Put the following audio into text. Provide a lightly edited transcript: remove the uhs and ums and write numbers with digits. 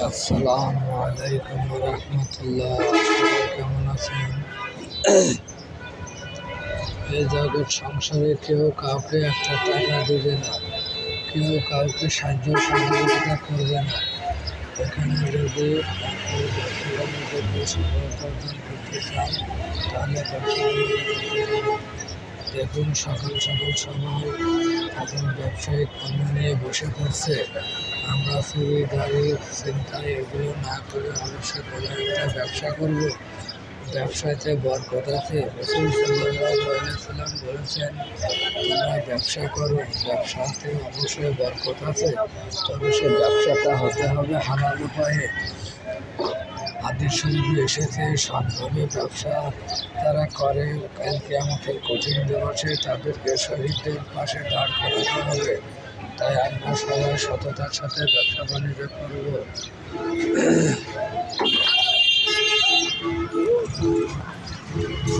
আসসালামু আলাইকুম রহমতুল্লাহ। সবাই কেমন আছেন? এই জগৎ সংসারে কেউ কাউকে একটা টাকা দেবে না, কেউ কাউকে সাহায্য সহযোগিতা করবে না। এখানে যদি আপনি ব্যবসা বাণিজ্য বেশি উপার্জন করতে চান তাহলে ব্যবসা বাণিজ্য করতে যাবেন। দেখুন সকাল সকাল সবাই তাদের ব্যবসায়িক পণ্য নিয়ে বসে পড়ছে। আমরা চুরি দাঁড়ি ছিনতাই এগুলো না করে অবশ্যই কোনো একটা ব্যবসা করব। ব্যবসাতে বরকত আছে। রাসূল সাল্লাল্লাহু আলাইহি সাল্লাম বলেছেন, তোমরা ব্যবসা করো, ব্যবসাতে অবশ্যই বরকত আছে, তবে সে ব্যবসাটা হতে হবে হালাল উপায়ে। হাদিস শরীফে এসেছে, সৎভাবে ব্যবসা তারা করে কাল কিয়ামতের কঠিন দিবসে তাদেরকে শহীদদের পাশে দাঁড় করানো হবে। তাই আমরা সবাই সততার সাথে ব্যবসা বাণিজ্য করব।